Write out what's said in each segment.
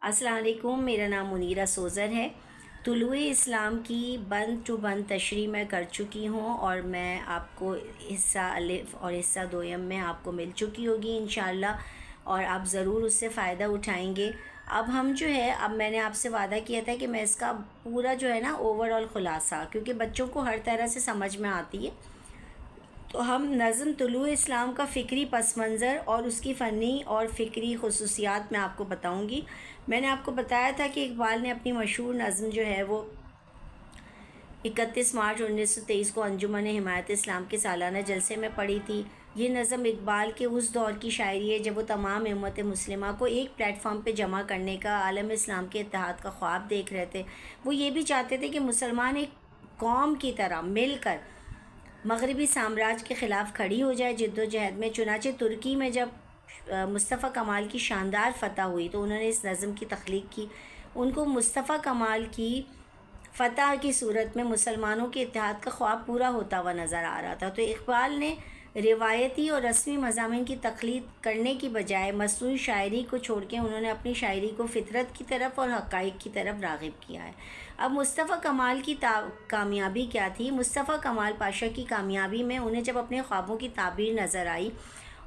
السلام علیکم، میرا نام منیرہ سوزر ہے۔ طلوع اسلام کی بند ٹو بند تشریح میں کر چکی ہوں، اور میں آپ کو حصہ الف اور حصہ دویم میں آپ کو مل چکی ہوگی انشاءاللہ، اور آپ ضرور اس سے فائدہ اٹھائیں گے۔ اب میں نے آپ سے وعدہ کیا تھا کہ میں اس کا پورا اوور آل خلاصہ، کیونکہ بچوں کو ہر طرح سے سمجھ میں آتی ہے، تو ہم نظم طلوع اسلام کا فکری پس منظر اور اس کی فنی اور فکری خصوصیات میں آپ کو بتاؤں گی۔ میں نے آپ کو بتایا تھا کہ اقبال نے اپنی مشہور نظم وہ 31 مارچ 1923 کو انجمن حمایت اسلام کے سالانہ جلسے میں پڑھی تھی۔ یہ نظم اقبال کے اس دور کی شاعری ہے جب وہ تمام امت مسلمہ کو ایک پلیٹ فارم پہ جمع کرنے کا، عالم اسلام کے اتحاد کا خواب دیکھ رہے تھے۔ وہ یہ بھی چاہتے تھے کہ مسلمان ایک قوم کی طرح مل کر مغربی سامراج کے خلاف کھڑی ہو جائے جد و جہد میں۔ چنانچہ ترکی میں جب مصطفیٰ کمال کی شاندار فتح ہوئی تو انہوں نے اس نظم کی تخلیق کی۔ ان کو مصطفیٰ کمال کی فتح کی صورت میں مسلمانوں کے اتحاد کا خواب پورا ہوتا ہوا نظر آ رہا تھا، تو اقبال نے روایتی اور رسمی مضامین کی تقلید کرنے کی بجائے مصنوعی شاعری کو چھوڑ کے انہوں نے اپنی شاعری کو فطرت کی طرف اور حقائق کی طرف راغب کیا ہے۔ اب مصطفیٰ کمال کی کامیابی کیا تھی؟ مصطفیٰ کمال پاشا کی کامیابی میں انہیں جب اپنے خوابوں کی تعبیر نظر آئی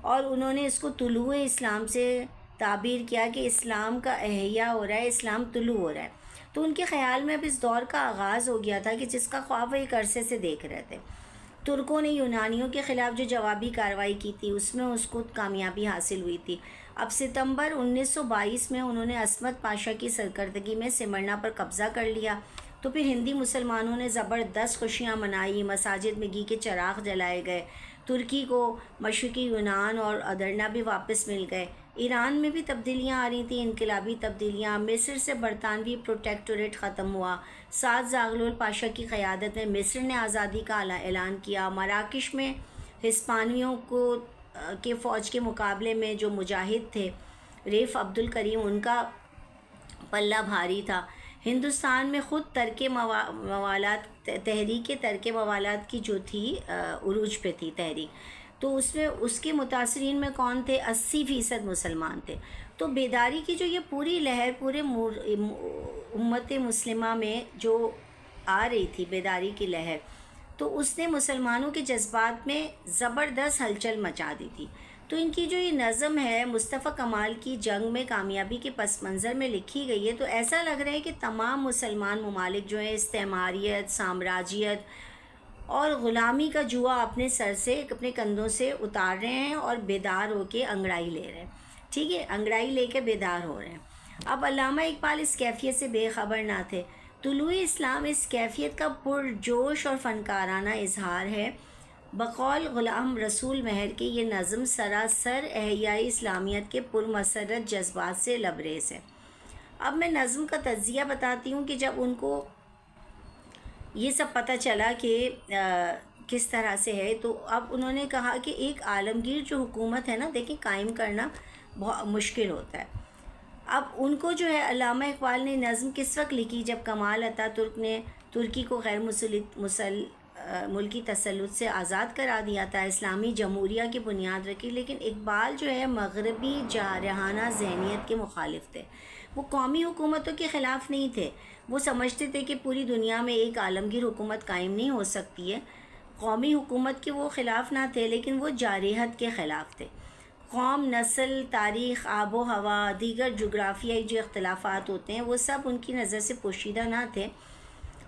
اور انہوں نے اس کو طلوع اسلام سے تعبیر کیا کہ اسلام کا احیا ہو رہا ہے، اسلام طلوع ہو رہا ہے، تو ان کے خیال میں اب اس دور کا آغاز ہو گیا تھا کہ جس کا خواب وہ ایک عرصے سے دیکھ رہے تھے۔ ترکوں نے یونانیوں کے خلاف جو جوابی کارروائی کی تھی اس میں اس کو کامیابی حاصل ہوئی تھی۔ اب ستمبر 1922 میں انہوں نے عصمت پاشا کی سرکردگی میں سمرنا پر قبضہ کر لیا، تو پھر ہندی مسلمانوں نے زبردست خوشیاں منائی، مساجد میں گھی کے چراغ جلائے گئے، ترکی کو مشرقی یونان اور ادرنا بھی واپس مل گئے۔ ایران میں بھی تبدیلیاں آ رہی تھیں، انقلابی تبدیلیاں۔ مصر سے برطانوی پروٹیکٹوریٹ ختم ہوا۔ سعد زاغلول پاشا کی قیادت میں مصر نے آزادی کا اعلان کیا۔ مراکش میں ہسپانویوں کے فوج کے مقابلے میں جو مجاہد تھے ریف عبد الکریم، ان کا پلہ بھاری تھا۔ ہندوستان میں خود تحریک ترک موالات کی جو تھی عروج پہ تھی تحریک، تو اس کے متاثرین میں کون تھے؟ 80% مسلمان تھے۔ تو بیداری کی جو یہ پوری لہر پورے امت مسلمہ میں جو آ رہی تھی، بیداری کی لہر، تو اس نے مسلمانوں کے جذبات میں زبردست ہلچل مچا دی تھی۔ تو ان کی جو یہ نظم ہے مصطفیٰ کمال کی جنگ میں کامیابی کے پس منظر میں لکھی گئی ہے، تو ایسا لگ رہا ہے کہ تمام مسلمان ممالک جو ہیں استعماریت، سامراجیت اور غلامی کا جوا اپنے سر سے، اپنے کندھوں سے اتار رہے ہیں اور بیدار ہو کے انگڑائی لے رہے ہیں۔ ٹھیک ہے، انگڑائی لے کے بیدار ہو رہے ہیں۔ اب علامہ اقبال اس کیفیت سے بے خبر نہ تھے۔ طلوع اسلام اس کیفیت کا پرجوش اور فنکارانہ اظہار ہے۔ بقول غلام رسول مہر کے یہ نظم سراسر احیاء اسلامیت کے پرمسرت جذبات سے لبریز ہے۔ اب میں نظم کا تجزیہ بتاتی ہوں کہ جب ان کو یہ سب پتہ چلا کہ کس طرح سے ہے، تو اب انہوں نے کہا کہ ایک عالمگیر جو حکومت ہے نا، دیکھیں قائم کرنا بہت مشکل ہوتا ہے۔ اب ان کو علامہ اقبال نے نظم کس وقت لکھی؟ جب کمال اتا ترک نے ترکی کو غیر ملکی تسلط سے آزاد کرا دیا تھا، اسلامی جمہوریہ کی بنیاد رکھی، لیکن اقبال مغربی جارحانہ ذہنیت کے مخالف تھے۔ وہ قومی حکومتوں کے خلاف نہیں تھے، وہ سمجھتے تھے کہ پوری دنیا میں ایک عالمگیر حکومت قائم نہیں ہو سکتی ہے۔ قومی حکومت کے وہ خلاف نہ تھے، لیکن وہ جارحیت کے خلاف تھے۔ قوم، نسل، تاریخ، آب و ہوا، دیگر جغرافیائی جو اختلافات ہوتے ہیں وہ سب ان کی نظر سے پوشیدہ نہ تھے۔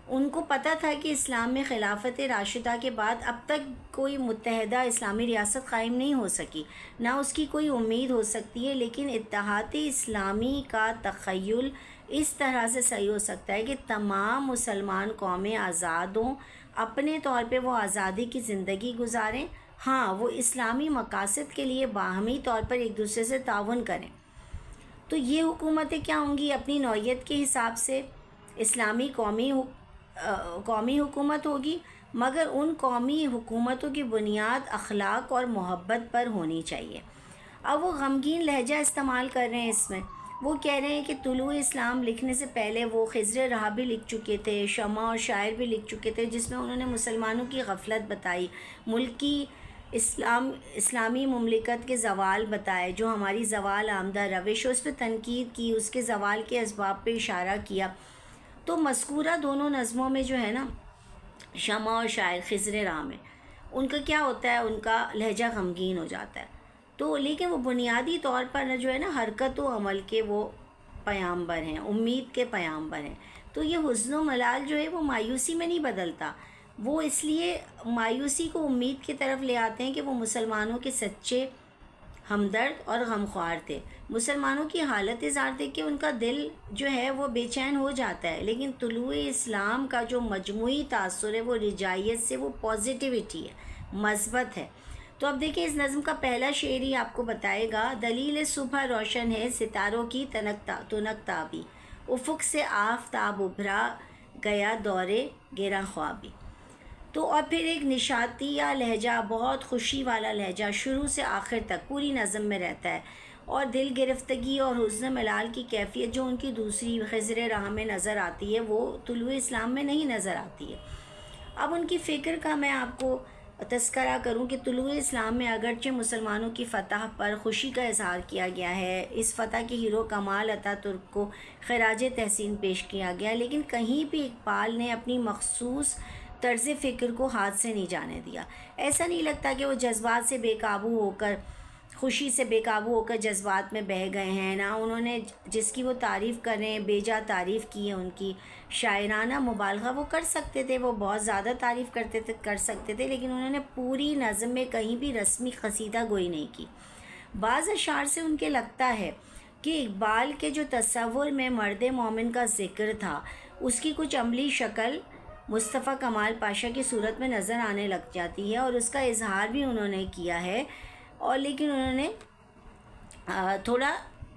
ان کو پتہ تھا کہ اسلام میں خلافت راشدہ کے بعد اب تک کوئی متحدہ اسلامی ریاست قائم نہیں ہو سکی، نہ اس کی کوئی امید ہو سکتی ہے، لیکن اتحاد اسلامی کا تخیل اس طرح سے صحیح ہو سکتا ہے کہ تمام مسلمان قومیں آزاد ہوں، اپنے طور پہ وہ آزادی کی زندگی گزاریں، ہاں وہ اسلامی مقاصد کے لیے باہمی طور پر ایک دوسرے سے تعاون کریں۔ تو یہ حکومتیں کیا ہوں گی؟ اپنی نوعیت کے حساب سے اسلامی قومی حکومت ہوگی، مگر ان قومی حکومتوں کی بنیاد اخلاق اور محبت پر ہونی چاہیے۔ اب وہ غمگین لہجہ استعمال کر رہے ہیں اس میں، وہ کہہ رہے ہیں کہ طلوع اسلام لکھنے سے پہلے وہ خضر رحابی لکھ چکے تھے، شمع اور شاعر بھی لکھ چکے تھے، جس میں انہوں نے مسلمانوں کی غفلت بتائی، ملک کی اسلامی مملکت کے زوال بتائے، جو ہماری زوال آمدہ روش ہے اس پہ تنقید کی، اس کے زوال کے اسباب پہ اشارہ کیا. تو مذکورہ دونوں نظموں میں جو ہے نا، شمع اور شاعر خضر راہ میں ان کا کیا ہوتا ہے، ان کا لہجہ غمگین ہو جاتا ہے. تو لیکن وہ بنیادی طور پر جو ہے نا حرکت و عمل کے وہ پیامبر ہیں، امید کے پیامبر ہیں. تو یہ حزن و ملال جو ہے وہ مایوسی میں نہیں بدلتا، وہ اس لیے مایوسی کو امید کی طرف لے آتے ہیں کہ وہ مسلمانوں کے سچے ہمدرد اور غمخوار تھے. مسلمانوں کی حالت ظاہر دیکھ کے ان کا دل جو ہے وہ بے چین ہو جاتا ہے، لیکن طلوع اسلام کا جو مجموعی تاثر ہے وہ رجائیت سے، وہ پازیٹیوٹی ہے، مثبت ہے. تو اب دیکھیں اس نظم کا پہلا شعر ہی آپ کو بتائے گا، دلیل صبح روشن ہے ستاروں کی تنکتابی، افق سے آفتاب ابھرا گیا دورے گراں خوابی. تو اور پھر ایک نشاطیہ لہجہ، بہت خوشی والا لہجہ شروع سے آخر تک پوری نظم میں رہتا ہے، اور دل گرفتگی اور حزن ملال کی کیفیت جو ان کی دوسری خضر راہ میں نظر آتی ہے وہ طلوع اسلام میں نہیں نظر آتی ہے. اب ان کی فکر کا میں آپ کو تذکرہ کروں کہ طلوع اسلام میں اگرچہ مسلمانوں کی فتح پر خوشی کا اظہار کیا گیا ہے، اس فتح کے ہیرو کمال عطا ترک کو خراج تحسین پیش کیا گیا، لیکن کہیں بھی اقبال نے اپنی مخصوص طرز فکر کو ہاتھ سے نہیں جانے دیا. ایسا نہیں لگتا کہ وہ جذبات سے بے قابو ہو کر، خوشی سے بے قابو ہو کر جذبات میں بہہ گئے ہیں. نہ انہوں نے جس کی وہ تعریف کر رہے ہیں بے جا تعریف کی ہے، ان کی شاعرانہ مبالغہ وہ کر سکتے تھے، وہ بہت زیادہ تعریف کر سکتے تھے، لیکن انہوں نے پوری نظم میں کہیں بھی رسمی قصیدہ گوئی نہیں کی. بعض اشعار سے ان کے لگتا ہے کہ اقبال کے جو تصور میں مرد مومن کا ذکر تھا اس کی کچھ عملی شکل مصطفیٰ کمال پاشا کی صورت میں نظر آنے لگ جاتی ہے، اور اس کا اظہار بھی انہوں نے کیا ہے، اور لیکن انہوں نے تھوڑا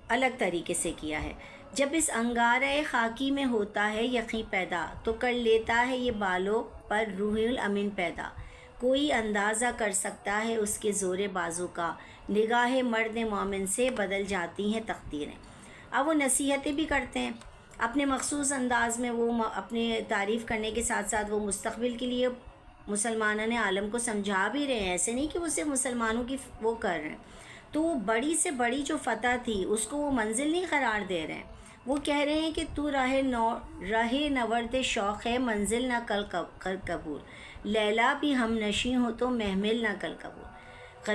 الگ طریقے سے کیا ہے. جب اس انگارۂ خاکی میں ہوتا ہے یقین پیدا، تو کر لیتا ہے یہ بالوں پر روح الامین پیدا. کوئی اندازہ کر سکتا ہے اس کے زور بازو کا، نگاہ مرد مومن سے بدل جاتی ہیں تقدیریں. اب وہ نصیحتیں بھی کرتے ہیں اپنے مخصوص انداز میں، وہ اپنے تعریف کرنے کے ساتھ ساتھ وہ مستقبل کے لیے مسلمانوں نے عالم کو سمجھا بھی رہے ہیں. ایسے نہیں کہ وہ صرف مسلمانوں کی وہ کر رہے ہیں. تو وہ بڑی سے بڑی جو فتح تھی اس کو وہ منزل نہیں قرار دے رہے ہیں، وہ کہہ رہے ہیں کہ تو راہ نورد شوق ہے، منزل نہ کر قبول، لیلا بھی ہم نشیں ہو تو محمل نہ کر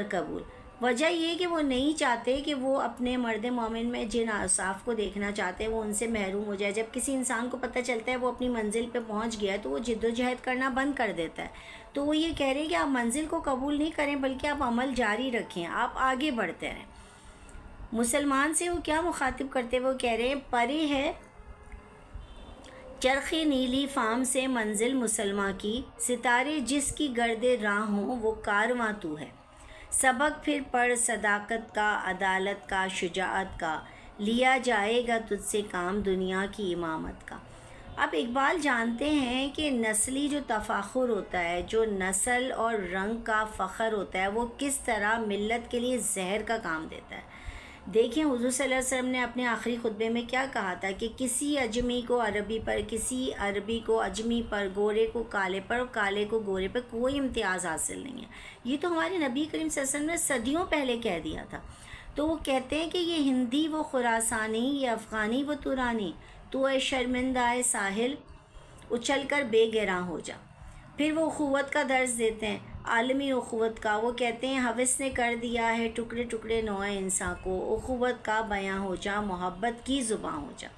قبول. وجہ یہ کہ وہ نہیں چاہتے کہ وہ اپنے مرد مومن میں جن اوصاف کو دیکھنا چاہتے ہیں وہ ان سے محروم ہو جائے. جب کسی انسان کو پتہ چلتا ہے وہ اپنی منزل پہ پہنچ گیا ہے تو وہ جد و جہد کرنا بند کر دیتا ہے. تو وہ یہ کہہ رہے ہیں کہ آپ منزل کو قبول نہیں کریں بلکہ آپ عمل جاری رکھیں، آپ آگے بڑھتے رہیں. مسلمان سے وہ کیا مخاطب کرتے وہ کہہ رہے ہیں، پرے ہے چرخ نیلی فام سے منزل مسلماں کی، ستارے جس کی گرد راہ ہوں وہ کارواں تو ہے. سبق پھر پڑھ صداقت کا، عدالت کا، شجاعت کا، لیا جائے گا تجھ سے کام دنیا کی امامت کا. اب اقبال جانتے ہیں کہ نسلی جو تفاخر ہوتا ہے، جو نسل اور رنگ کا فخر ہوتا ہے، وہ کس طرح ملت کے لیے زہر کا کام دیتا ہے. دیکھیں حضور صلی اللہ علیہ وسلم نے اپنے آخری خطبے میں کیا کہا تھا کہ کسی اجمی کو عربی پر، کسی عربی کو اجمی پر، گورے کو کالے پر اور کالے کو گورے پر کوئی امتیاز حاصل نہیں ہے. یہ تو ہمارے نبی کریم صلی اللہ علیہ وسلم نے صدیوں پہلے کہہ دیا تھا. تو وہ کہتے ہیں کہ یہ ہندی وہ خراسانی، یہ افغانی وہ تورانی، تو اے شرمندہ ساحل اچھل کر بے گراں ہو جا. پھر وہ اخوت کا درس دیتے ہیں، عالمی اخوت کا. وہ کہتے ہیں ہوس نے کر دیا ہے ٹکڑے ٹکڑے نوع انسان کو، اخوت کا بیاں ہو جا، محبت کی زباں ہو جا.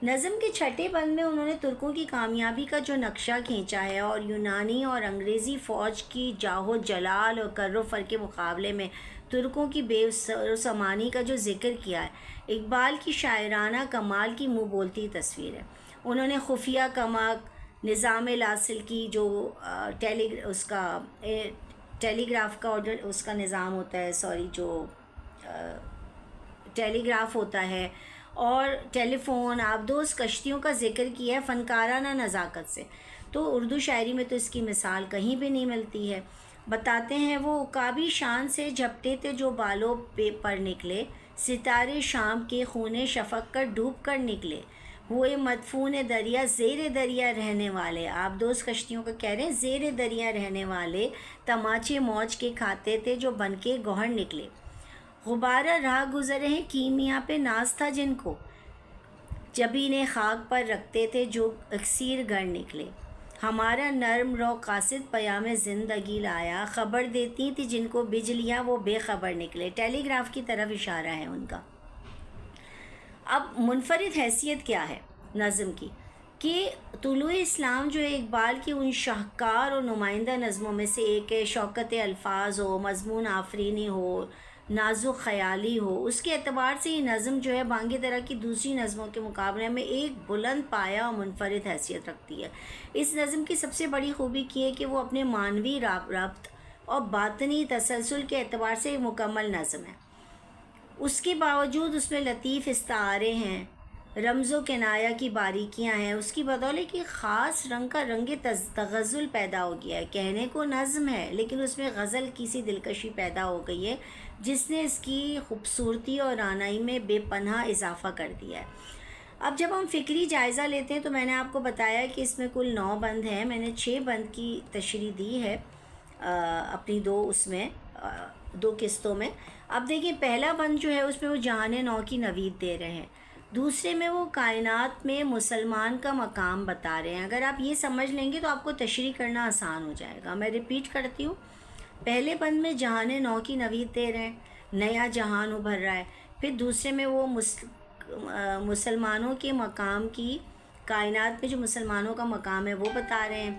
نظم کے چھٹے بند میں انہوں نے ترکوں کی کامیابی کا جو نقشہ کھینچا ہے اور یونانی اور انگریزی فوج کی جاہو جلال اور کر و فر کے مقابلے میں ترکوں کی بے سمانی کا جو ذکر کیا ہے، اقبال کی شاعرانہ کمال کی منہ بولتی تصویر ہے. انہوں نے خفیہ کمک، نظام لاصل کی جو ٹیلی گراف کا آرڈر اس کا نظام ہوتا ہے، جو ٹیلی گراف ہوتا ہے، اور ٹیلی فون، آبدوز کشتیوں کا ذکر کیا ہے فنکارانہ نزاکت سے. تو اردو شاعری میں تو اس کی مثال کہیں بھی نہیں ملتی ہے. بتاتے ہیں وہ عقابی شان سے جھپٹے تھے جو بالوں پہ پر نکلے، ستارے شام کے خونے شفق کر ڈوب کر نکلے. ہوئے مدفون دریا زیر دریا رہنے والے، آپ دوست کشتیوں کا کہہ رہے ہیں، زیر دریا رہنے والے تماچے موج کے کھاتے تھے جو بن کے گوہر نکلے، غبارہ راہ گزرے ہیں کیمیا پہ ناز تھا جن کو، جبین خاک پر رکھتے تھے جو اکسیر گر نکلے، ہمارا نرم رو قاصد پیام زندگی لایا، خبر دیتی تھی جن کو بجلیاں وہ بے خبر نکلے۔ ٹیلی گراف کی طرف اشارہ ہے ان کا۔ اب منفرد حیثیت کیا ہے نظم کی کہ طلوع اسلام جو ہے اقبال کی ان شاہکار اور نمائندہ نظموں میں سے ایک ہے، شوکت الفاظ ہو، مضمون آفرینی ہو، نازک خیالی ہو، اس کے اعتبار سے یہ نظم جو ہے بانگی طرح کی دوسری نظموں کے مقابلے میں ایک بلند پایہ اور منفرد حیثیت رکھتی ہے۔ اس نظم کی سب سے بڑی خوبی کی ہے کہ وہ اپنے معنوی ربط اور باطنی تسلسل کے اعتبار سے ایک مکمل نظم ہے۔ اس کے باوجود اس میں لطیف استعارے ہیں، رمز و کنایہ کی باریکیاں ہیں، اس کی بدولت کی خاص رنگ کا رنگ تغزل پیدا ہو گیا ہے۔ کہنے کو نظم ہے لیکن اس میں غزل کی سی دلکشی پیدا ہو گئی ہے جس نے اس کی خوبصورتی اور رعنائی میں بے پناہ اضافہ کر دیا ہے۔ اب جب ہم فکری جائزہ لیتے ہیں تو میں نے آپ کو بتایا کہ اس میں کل 9 بند ہیں، میں نے 6 بند کی تشریح دی ہے اپنی دو قسطوں میں۔ اب دیکھیں پہلا بند جو ہے اس میں وہ جہان نو کی نوید دے رہے ہیں، دوسرے میں وہ کائنات میں مسلمان کا مقام بتا رہے ہیں۔ اگر آپ یہ سمجھ لیں گے تو آپ کو تشریح کرنا آسان ہو جائے گا۔ میں ریپیٹ کرتی ہوں، پہلے بند میں جہان نو کی نوید دے رہے ہیں، نیا جہان ابھر رہا ہے، پھر دوسرے میں وہ مسلمانوں کے مقام کی، کائنات میں جو مسلمانوں کا مقام ہے وہ بتا رہے ہیں،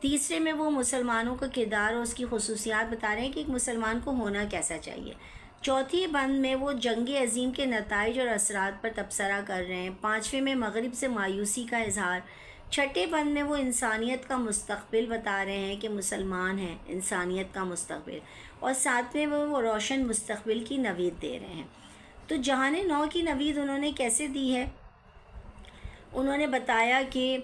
تیسرے میں وہ مسلمانوں کا کردار اور اس کی خصوصیات بتا رہے ہیں کہ ایک مسلمان کو ہونا کیسا چاہیے، چوتھی بند میں وہ جنگ عظیم کے نتائج اور اثرات پر تبصرہ کر رہے ہیں، پانچویں میں مغرب سے مایوسی کا اظہار، چھٹے بند میں وہ انسانیت کا مستقبل بتا رہے ہیں کہ مسلمان ہیں انسانیت کا مستقبل، اور ساتویں میں وہ روشن مستقبل کی نوید دے رہے ہیں۔ تو جہان نو کی نوید انہوں نے کیسے دی ہے؟ انہوں نے بتایا کہ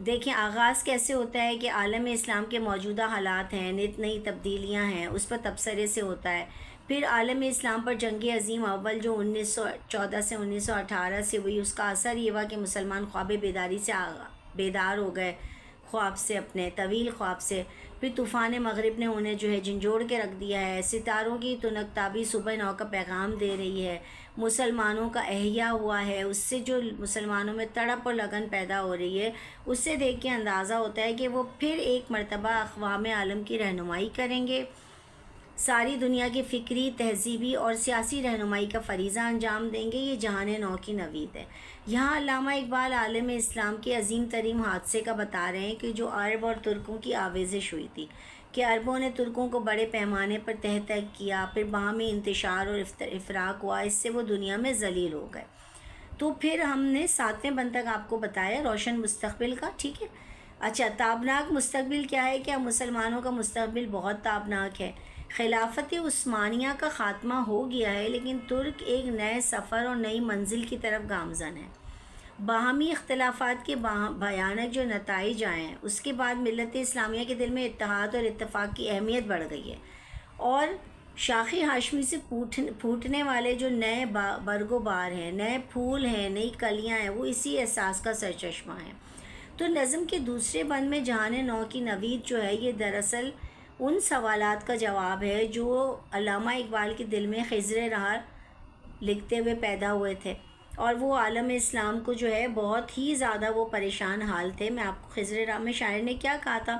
دیکھیں آغاز کیسے ہوتا ہے کہ عالم اسلام کے موجودہ حالات ہیں، نت نئی تبدیلیاں ہیں، اس پر تبصرے سے ہوتا ہے، پھر عالم اسلام پر جنگ عظیم اول جو 1914 سے 1918 سے ہوئی، اس کا اثر یہ ہوا کہ مسلمان خواب بیداری سے بیدار ہو گئے، خواب سے، اپنے طویل خواب سے، پھر طوفان مغرب نے انہیں جو ہے جھنجھوڑ کے رکھ دیا ہے، ستاروں کی تنک تابی صبح نو کا پیغام دے رہی ہے، مسلمانوں کا احیا ہوا ہے، اس سے جو مسلمانوں میں تڑپ اور لگن پیدا ہو رہی ہے، اس سے دیکھ کے اندازہ ہوتا ہے کہ وہ پھر ایک مرتبہ اقوام عالم کی رہنمائی کریں گے، ساری دنیا کی فکری، تہذیبی اور سیاسی رہنمائی کا فریضہ انجام دیں گے۔ یہ جہان نو کی نوید ہے۔ یہاں علامہ اقبال عالم اسلام کے عظیم ترین حادثے کا بتا رہے ہیں کہ جو عرب اور ترکوں کی آویزش ہوئی تھی، کہ عربوں نے ترکوں کو بڑے پیمانے پر تہ تک کیا، پھر باہمی انتشار اور افراق ہوا، اس سے وہ دنیا میں ذلیل ہو گئے۔ تو پھر ہم نے 7ویں بند تک آپ کو بتایا روشن مستقبل کا، ٹھیک ہے۔ اچھا، تابناک مستقبل کیا ہے؟ کیا مسلمانوں کا مستقبل بہت تابناک ہے۔ خلافت عثمانیہ کا خاتمہ ہو گیا ہے لیکن ترک ایک نئے سفر اور نئی منزل کی طرف گامزن ہے۔ باہمی اختلافات کے بھیانک جو نتائج آئے ہیں، اس کے بعد ملت اسلامیہ کے دل میں اتحاد اور اتفاق کی اہمیت بڑھ گئی ہے، اور شاخ ہاشمی سے پھوٹنے والے جو نئے برگ و بار ہیں، نئے پھول ہیں، نئی کلیاں ہیں، وہ اسی احساس کا سرچشمہ ہیں۔ تو نظم کے دوسرے بند میں جہان نو کی نوید جو ہے، یہ دراصل ان سوالات کا جواب ہے جو علامہ اقبال کے دل میں خضر راہ لکھتے ہوئے پیدا ہوئے تھے، اور وہ عالم اسلام کو جو ہے بہت ہی زیادہ وہ پریشان حال تھے۔ میں آپ کو خضر راہ میں شاعر نے کیا کہا تھا؟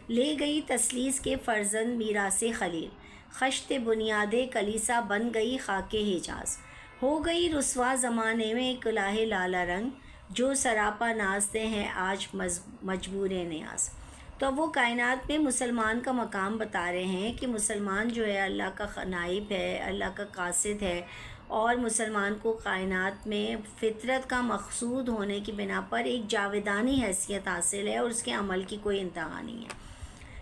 لے گئی تسلیس کے فرزند میراث خلیل، خشت بنیاد کلیسا بن گئی خاک حجاز، ہو گئی رسوا زمانے میں کلاہ لالا رنگ، جو سراپا نازتے ہیں آج مجبور نیاز۔ تو وہ کائنات میں مسلمان کا مقام بتا رہے ہیں کہ مسلمان جو ہے اللہ کا نائب ہے، اللہ کا قاصد ہے، اور مسلمان کو کائنات میں فطرت کا مقصود ہونے کی بنا پر ایک جاویدانی حیثیت حاصل ہے، اور اس کے عمل کی کوئی انتہا نہیں ہے۔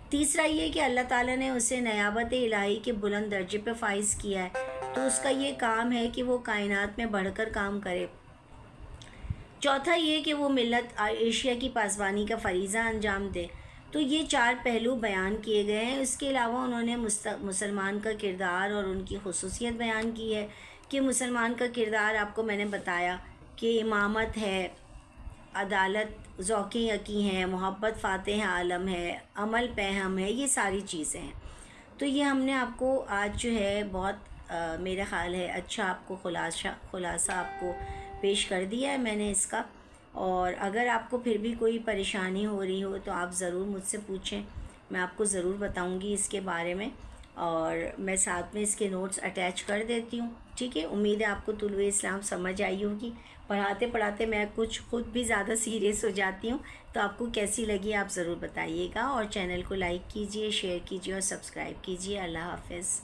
تیسرا یہ کہ اللہ تعالیٰ نے اسے نیابت الہی کے بلند درجے پہ فائز کیا ہے، تو اس کا یہ کام ہے کہ وہ کائنات میں بڑھ کر کام کرے۔ چوتھا یہ کہ وہ ملت ایشیا کی پاسبانی کا فریضہ انجام دے۔ تو یہ 4 پہلو بیان کیے گئے ہیں۔ اس کے علاوہ انہوں نے مسلمان کا کردار اور ان کی خصوصیت بیان کی ہے کہ مسلمان کا کردار، آپ کو میں نے بتایا کہ امامت ہے، عدالت ذوق یقیں ہے، محبت فاتح عالم ہے، عمل پہم ہے، یہ ساری چیزیں ہیں. تو یہ ہم نے آپ کو آج جو ہے بہت میرا خیال ہے اچھا آپ کو خلاصہ آپ کو پیش کر دیا ہے میں نے اس کا. اور اگر آپ کو پھر بھی کوئی پریشانی ہو رہی ہو تو آپ ضرور مجھ سے پوچھیں، میں آپ کو ضرور بتاؤں گی اس کے بارے میں، اور میں ساتھ میں اس کے نوٹس اٹیچ کر دیتی ہوں. ٹھیک ہے، امید ہے آپ کو طلوع اسلام سمجھ آئی ہوگی. پڑھاتے پڑھاتے میں کچھ خود بھی زیادہ سیریس ہو جاتی ہوں، تو آپ کو کیسی لگی آپ ضرور بتائیے گا. اور چینل کو لائک کیجئے، شیئر کیجئے اور سبسکرائب کیجئے. اللہ حافظ.